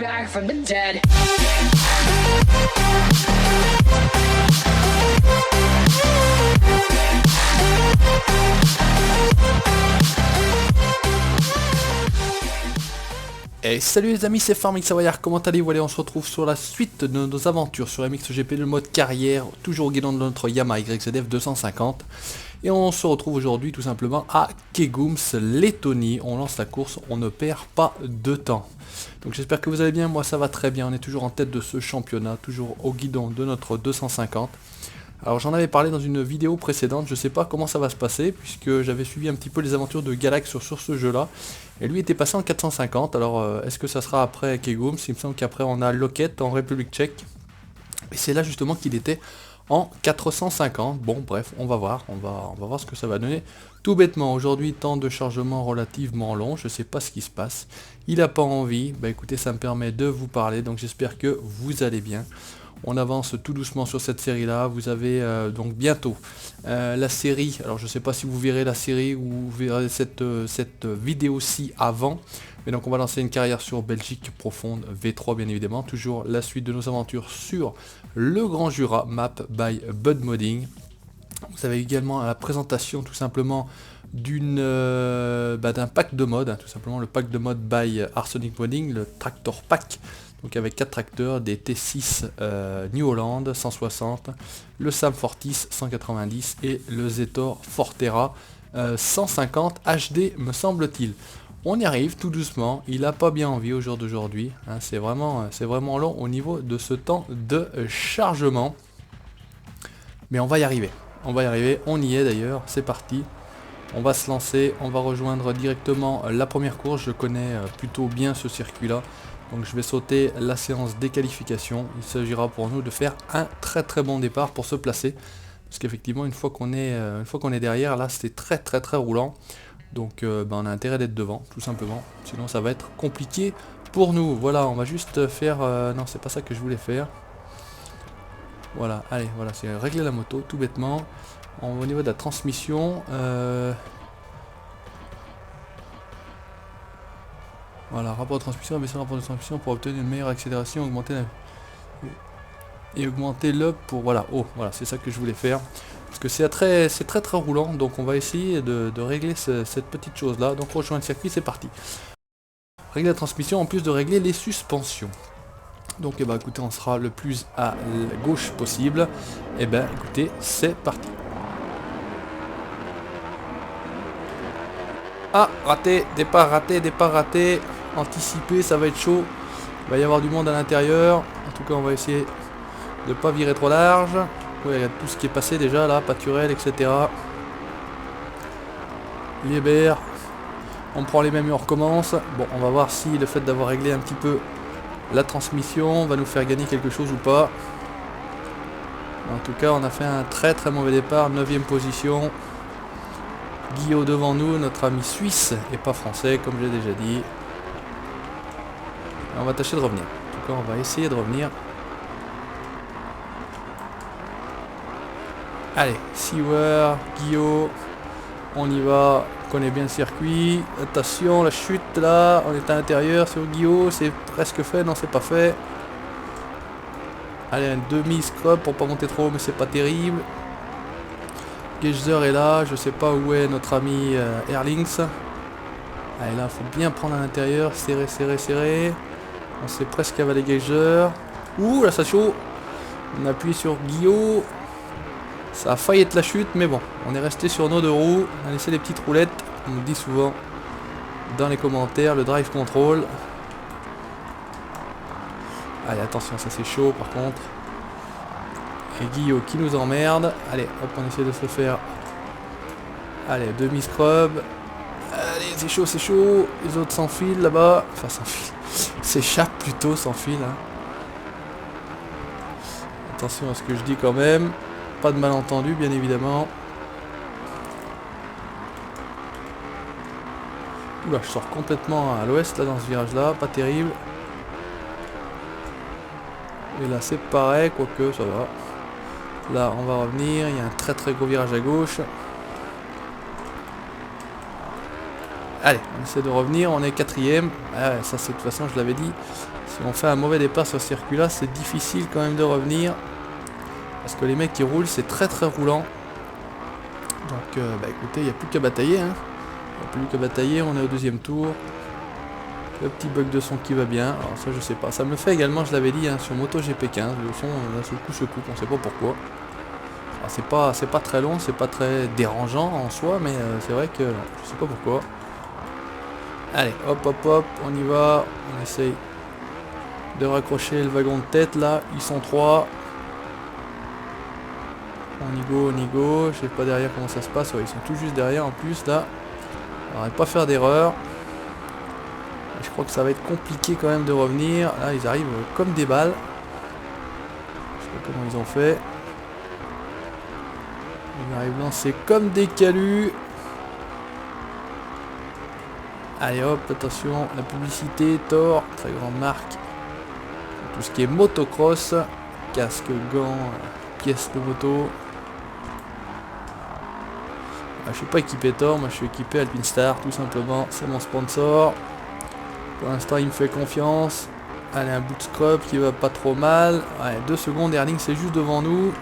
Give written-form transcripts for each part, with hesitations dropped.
back from the dead. Et salut les amis, c'est Farming Savoyard, comment allez-vous? Allez, on se retrouve sur la suite de nos aventures sur MXGP, le mode carrière, toujours au guidon de notre Yamaha YZF 250. Et on se retrouve aujourd'hui tout simplement à Kegums, Lettonie. On lance la course, on ne perd pas de temps. Donc j'espère que vous allez bien, moi ça va très bien, on est toujours en tête de ce championnat, toujours au guidon de notre 250. Alors j'en avais parlé dans une vidéo précédente, je sais pas comment ça va se passer, puisque j'avais suivi un petit peu les aventures de Galax sur ce jeu-là. Et lui était passé en 450, alors est-ce que ça sera après Kegums? Il me semble qu'après on a Loket en République Tchèque. Et c'est là justement qu'il était en 450. Bon bref, on va voir ce que ça va donner. Tout bêtement, aujourd'hui temps de chargement relativement long, je sais pas ce qui se passe. Il a pas envie, bah écoutez, ça me permet de vous parler, donc j'espère que vous allez bien. On avance tout doucement sur cette série là, vous avez donc bientôt la série, alors je sais pas si vous verrez la série ou vous verrez cette vidéo-ci avant, mais donc on va lancer une carrière sur Belgique profonde, V3 bien évidemment, toujours la suite de nos aventures sur le Grand Jura, map by Bud Modding. Vous avez également la présentation tout simplement d'un pack de mode, tout simplement le pack de mode by Arsonic Modding, le Tractor Pack. Donc avec 4 tracteurs, des T6 New Holland 160, le Sam Fortis 190 et le Zetor Forterra 150 HD me semble-t-il. On y arrive tout doucement, il n'a pas bien envie au jour d'aujourd'hui, hein, c'est vraiment long au niveau de ce temps de chargement. Mais on va y arriver, on y est d'ailleurs, c'est parti. On va se lancer, on va rejoindre directement la première course, je connais plutôt bien ce circuit là. Donc je vais sauter la séance des qualifications. Il s'agira pour nous de faire un très bon départ pour se placer. Parce qu'effectivement une fois qu'on est derrière, là c'est très roulant. Donc on a intérêt d'être devant, tout simplement. Sinon ça va être compliqué pour nous. Voilà, on va juste faire... non, c'est pas ça que je voulais faire. Voilà, allez, voilà, c'est régler la moto, tout bêtement. Au niveau de la transmission... Voilà, rapport de transmission, abaisser le rapport de transmission pour obtenir une meilleure accélération, augmenter le pour... Voilà, oh, voilà, c'est ça que je voulais faire. Parce que c'est très roulant, donc on va essayer de régler cette petite chose là. Donc rejoindre le circuit, c'est parti. Régler la transmission en plus de régler les suspensions. Donc eh ben, écoutez, on sera le plus à gauche possible. Et ben écoutez, c'est parti. Ah, raté, départ raté. Anticipé, ça va être chaud. Il va y avoir du monde à l'intérieur. En tout cas, on va essayer de ne pas virer trop large. Ouais, il y a tout ce qui est passé déjà là, pâturel, etc. Liébert. On prend les mêmes et on recommence. Bon, on va voir si le fait d'avoir réglé un petit peu la transmission va nous faire gagner quelque chose ou pas. En tout cas, on a fait un très mauvais départ, 9ème position. Guillaume devant nous, notre ami suisse et pas français, comme j'ai déjà dit. On va tâcher de revenir. En tout cas, on va essayer de revenir. Allez, Sewer, Guillaume, on y va. On connaît bien le circuit. Attention, la chute là, on est à l'intérieur sur Guillaume, c'est presque fait, non c'est pas fait. Allez, un demi-scrub pour pas monter trop haut, mais c'est pas terrible. Geiser est là, je sais pas où est notre ami Erlings. Allez là, faut bien prendre à l'intérieur, serrer. On s'est presque avalé Geiser. Ouh, là ça chaud. On appuie sur Guillaume. Ça a failli être la chute, mais bon, on est resté sur nos 2 roues. On a laissé les petites roulettes, on nous dit souvent dans les commentaires, le drive control. Allez, attention, ça c'est chaud par contre. Et Guillaume qui nous emmerde. Allez, hop, on essaie de se faire. Allez, demi-scrub. Allez, c'est chaud. Les autres s'enfilent là-bas. Enfin, s'enfilent. S'échappent plutôt, s'enfilent. Hein. Attention à ce que je dis quand même. Pas de malentendu, bien évidemment. Oula, je sors complètement à l'ouest là dans ce virage-là. Pas terrible. Et là, c'est pareil, quoique ça va. Là, on va revenir. Il y a un très gros virage à gauche. Allez, on essaie de revenir. On est 4ème. Ah, ça, c'est de toute façon, je l'avais dit. Si Si on fait un mauvais départ sur ce circuit là, c'est difficile quand même de revenir. Parce que les mecs qui roulent, c'est très roulant. Donc bah écoutez, il n'y a plus qu'à batailler. Hein. Il n'y a plus qu'à batailler, on est au deuxième tour. Le petit bug de son qui va bien. Alors ça je sais pas. Ça me le fait également, je l'avais dit, hein, sur MotoGP 15. Le son d'un seul coup se coupe, on sait pas pourquoi. C'est pas très long, c'est pas très dérangeant en soi, mais c'est vrai que je sais pas pourquoi. Allez, hop, on y va. On essaye de raccrocher le wagon de tête là. Ils sont 3. On y go. Je sais pas derrière comment ça se passe. Ouais, ils sont tout juste derrière en plus là. On va pas faire d'erreur. Je crois que ça va être compliqué quand même de revenir. Là, ils arrivent comme des balles. Je sais pas comment ils ont fait. Ils arrivent lancés comme des calus. Allez hop, attention, la publicité, Thor, très grande marque. Tout ce qui est motocross, casque, gants, pièces de moto. Je suis pas équipé Thor, moi je suis équipé Alpinestar, tout simplement, c'est mon sponsor. Pour l'instant il me fait confiance. Allez, un boot scrub qui va pas trop mal. Ouais, 2 secondes, Erling c'est juste devant nous.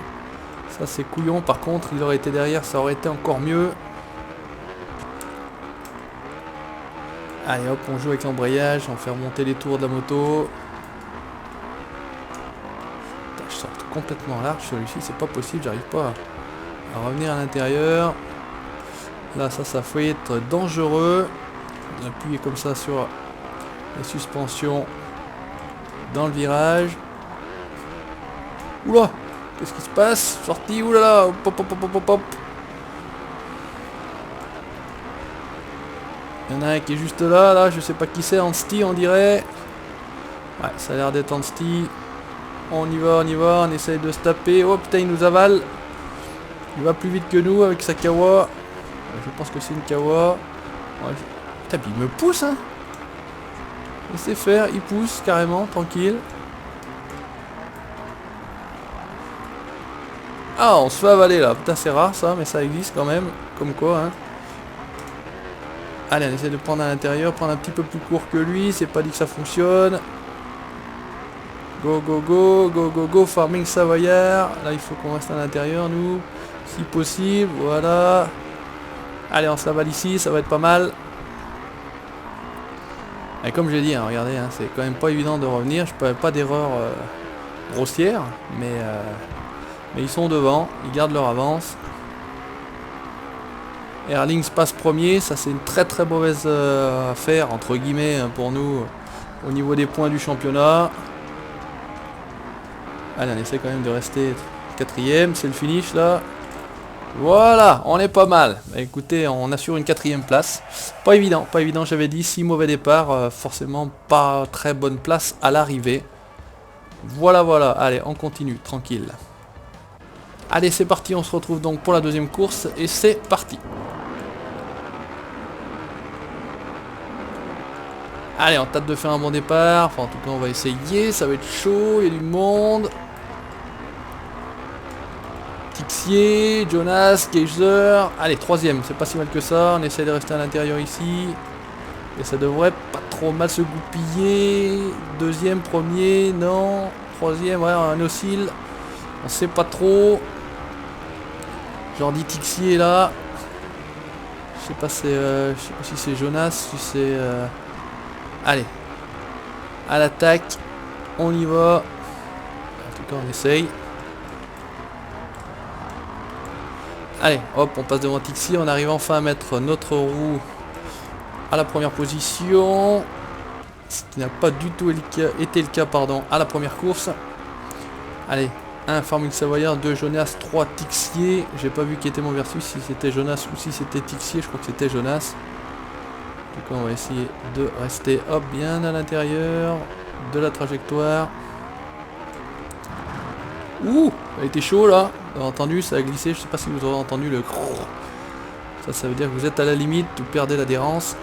Ça c'est couillon, par contre il aurait été derrière, ça aurait été encore mieux. Allez hop, on joue avec l'embrayage, on fait remonter les tours de la moto. Putain, je sors complètement large celui-ci, c'est pas possible, j'arrive pas à revenir à l'intérieur. Là ça faut être dangereux. On appuie comme ça sur la suspension dans le virage. Oula, qu'est-ce qui se passe? Sortie, oulala, hop. Il y en a un qui est juste là, je sais pas qui c'est, Anstey on dirait. Ouais, ça a l'air d'être Anstey. On y va, on essaye de se taper. Oh putain, il nous avale. Il va plus vite que nous avec sa Kawa. Je pense que c'est une Kawa. Ouais, putain, il me pousse, hein. Laissez faire, il pousse carrément, tranquille. Ah, on se fait avaler là. Putain, c'est rare ça, mais ça existe quand même. Comme quoi, hein. Allez, on essaie de prendre à l'intérieur, prendre un petit peu plus court que lui. C'est pas dit que ça fonctionne. Go, Farming Savoyard. Là, il faut qu'on reste à l'intérieur, nous. Si possible, voilà. Allez, on s'avale ici, ça va être pas mal. Et comme j'ai dit, hein, regardez, hein, c'est quand même pas évident de revenir. Je peux pas d'erreur grossière, mais ils sont devant, ils gardent leur avance. Erling passe premier, ça c'est une très mauvaise affaire entre guillemets pour nous au niveau des points du championnat. Allez, on essaie quand même de rester 4ème, c'est le finish là. Voilà, on est pas mal. Bah, écoutez, on assure une 4ème place. Pas évident, j'avais dit 6 mauvais départs, forcément pas très bonne place à l'arrivée. Voilà, allez, on continue, tranquille. Allez, c'est parti, on se retrouve donc pour la deuxième course et c'est parti. Allez, on tâte de faire un bon départ, enfin en tout cas on va essayer, ça va être chaud, il y a du monde. Tixier, Jonas, Geyser, allez 3ème, c'est pas si mal que ça, on essaie de rester à l'intérieur ici. Et ça devrait pas trop mal se goupiller. 2ème, 1er, non. 3ème, ouais, un oscille. On sait pas trop. Jordi Tixier là. Je sais pas si c'est Jonas, si c'est... Allez, à l'attaque, on y va. En tout cas, on essaye. Allez, hop, on passe devant Tixier. On arrive enfin à mettre notre roue à la première position. Ce qui n'a pas du tout été le cas à la première course. Allez, 1 Farming Savoyard, 2 Jonas, 3 Tixier. J'ai pas vu qui était mon versus, si c'était Jonas ou si c'était Tixier. Je crois que c'était Jonas. En tout cas, on va essayer de rester hop, bien à l'intérieur de la trajectoire. Ouh, ça a été chaud là. Vous avez entendu, ça a glissé. Je sais pas si vous aurez entendu le crrr. Ça veut dire que vous êtes à la limite, vous perdez l'adhérence.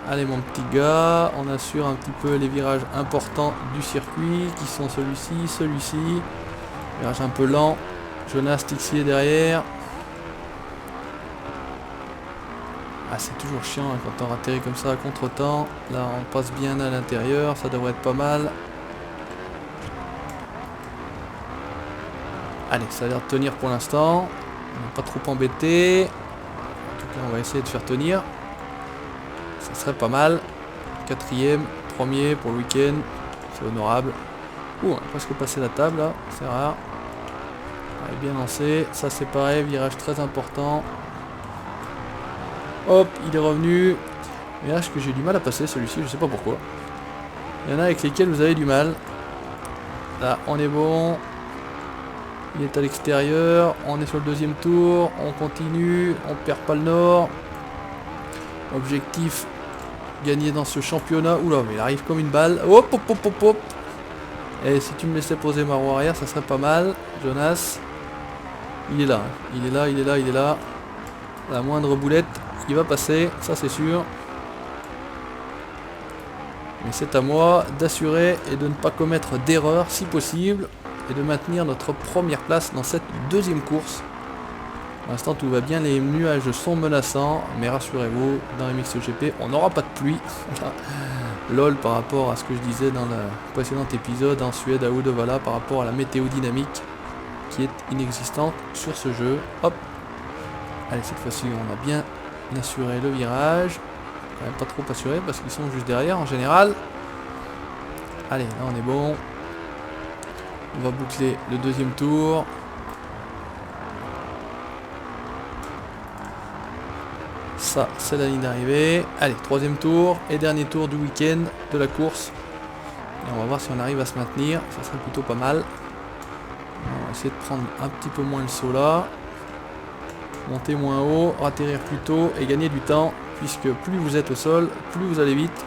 Allez mon petit gars, on assure un petit peu les virages importants du circuit, qui sont celui-ci. Virage un peu lent. Jonas Tixier derrière. Ah, c'est toujours chiant hein, quand on atterrit comme ça à contre-temps. Là on passe bien à l'intérieur, ça devrait être pas mal. Allez, ça a l'air de tenir pour l'instant. On n'est pas trop embêté. En tout cas on va essayer de faire tenir. Ça serait pas mal. Quatrième, premier pour le week-end. C'est honorable. Ouh, on a presque passé la table là, c'est rare. Allez, bien lancé. Ça c'est pareil, virage très important. Hop, il est revenu. Virage que j'ai du mal à passer celui-ci, je sais pas pourquoi. Il y en a avec lesquels vous avez du mal. Là, on est bon. Il est à l'extérieur. On est sur le deuxième tour. On continue. On perd pas le nord. Objectif, gagner dans ce championnat. Oula, mais il arrive comme une balle. Hop, hop, hop, hop, hop. Et si tu me laissais poser ma roue arrière, ça serait pas mal. Jonas. Il est là. Il est là, il est là, il est là. La moindre boulette, il va passer. Ça, c'est sûr. Mais c'est à moi d'assurer et de ne pas commettre d'erreur si possible. Et de maintenir notre première place dans cette deuxième course. Pour l'instant tout va bien, les nuages sont menaçants, mais rassurez-vous, dans MXGP on n'aura pas de pluie. LOL par rapport à ce que je disais dans le précédent épisode en Suède à Uddevalla par rapport à la météo dynamique qui est inexistante sur ce jeu. Hop. Allez, cette fois-ci on a bien assuré le virage. Quand même pas trop assuré parce qu'ils sont juste derrière en général. Allez, là on est bon. On va boucler le deuxième tour. Ça, c'est la ligne d'arrivée. Allez, troisième tour et dernier tour du week-end de la course. Et on va voir si on arrive à se maintenir. Ça serait plutôt pas mal. On va essayer de prendre un petit peu moins le saut là. Monter moins haut, atterrir plus tôt et gagner du temps. Puisque plus vous êtes au sol, plus vous allez vite.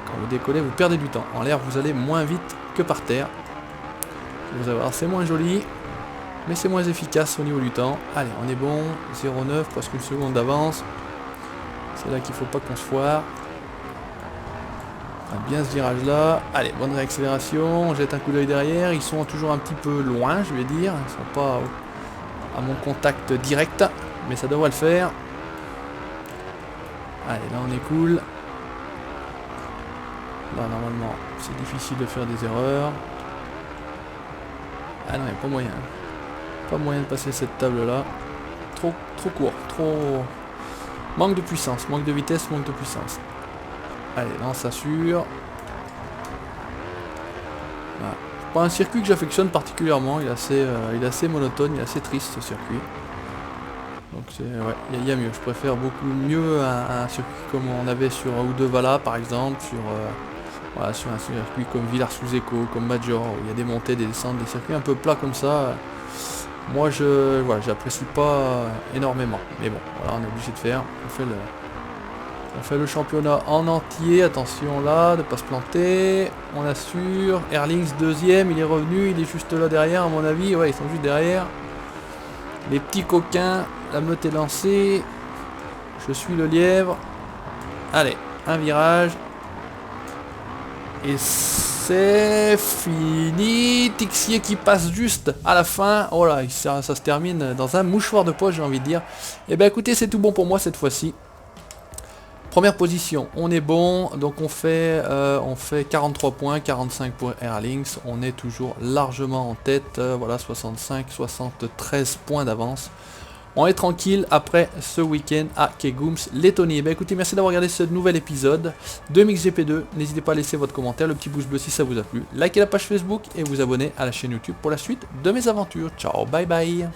Quand vous décollez, vous perdez du temps. En l'air, vous allez moins vite que par terre. Vous allez voir, c'est moins joli, mais c'est moins efficace au niveau du temps. Allez, on est bon, 0,9, presque une seconde d'avance. C'est là qu'il ne faut pas qu'on se foire. On a bien ce virage là. Allez, bonne réaccélération, on jette un coup d'œil derrière. Ils sont toujours un petit peu loin, je vais dire. Ils ne sont pas à mon contact direct, mais ça devrait le faire. Allez, là on est cool. Là, normalement, c'est difficile de faire des erreurs. Ah non, il n'y a pas moyen. Pas moyen de passer cette table là. Trop court, trop... Manque de puissance, manque de vitesse, manque de puissance. Allez, là on s'assure. Voilà. Pas un circuit que j'affectionne particulièrement, il est assez monotone, il est assez triste ce circuit. Donc c'est ouais, il y a mieux. Je préfère beaucoup mieux un circuit comme on avait sur Uddevalla par exemple, voilà, sur un circuit comme Villars-sous-École, comme Major, où il y a des montées, des descentes, des circuits un peu plats comme ça. Moi j'apprécie pas énormément. Mais bon, voilà, on est obligé de faire. On fait le championnat en entier. Attention là, de pas se planter. On assure. Erlings deuxième, il est revenu, il est juste là derrière à mon avis. Ouais, ils sont juste derrière. Les petits coquins, la meute est lancée. Je suis le lièvre. Allez, un virage. Et c'est fini. Tixier qui passe juste à la fin. Oh là, ça se termine dans un mouchoir de poche, j'ai envie de dire. Et ben écoutez, c'est tout bon pour moi cette fois-ci. Première position, on est bon. Donc on fait 43 points, 45 pour Erlings. On est toujours largement en tête. Voilà, 65, 73 points d'avance. On est tranquille après ce week-end à Kegums, Lettonie. Ben écoutez, merci d'avoir regardé ce nouvel épisode de MixGP2. N'hésitez pas à laisser votre commentaire, le petit pouce bleu si ça vous a plu. Likez la page Facebook et vous abonnez à la chaîne YouTube pour la suite de mes aventures. Ciao, bye bye.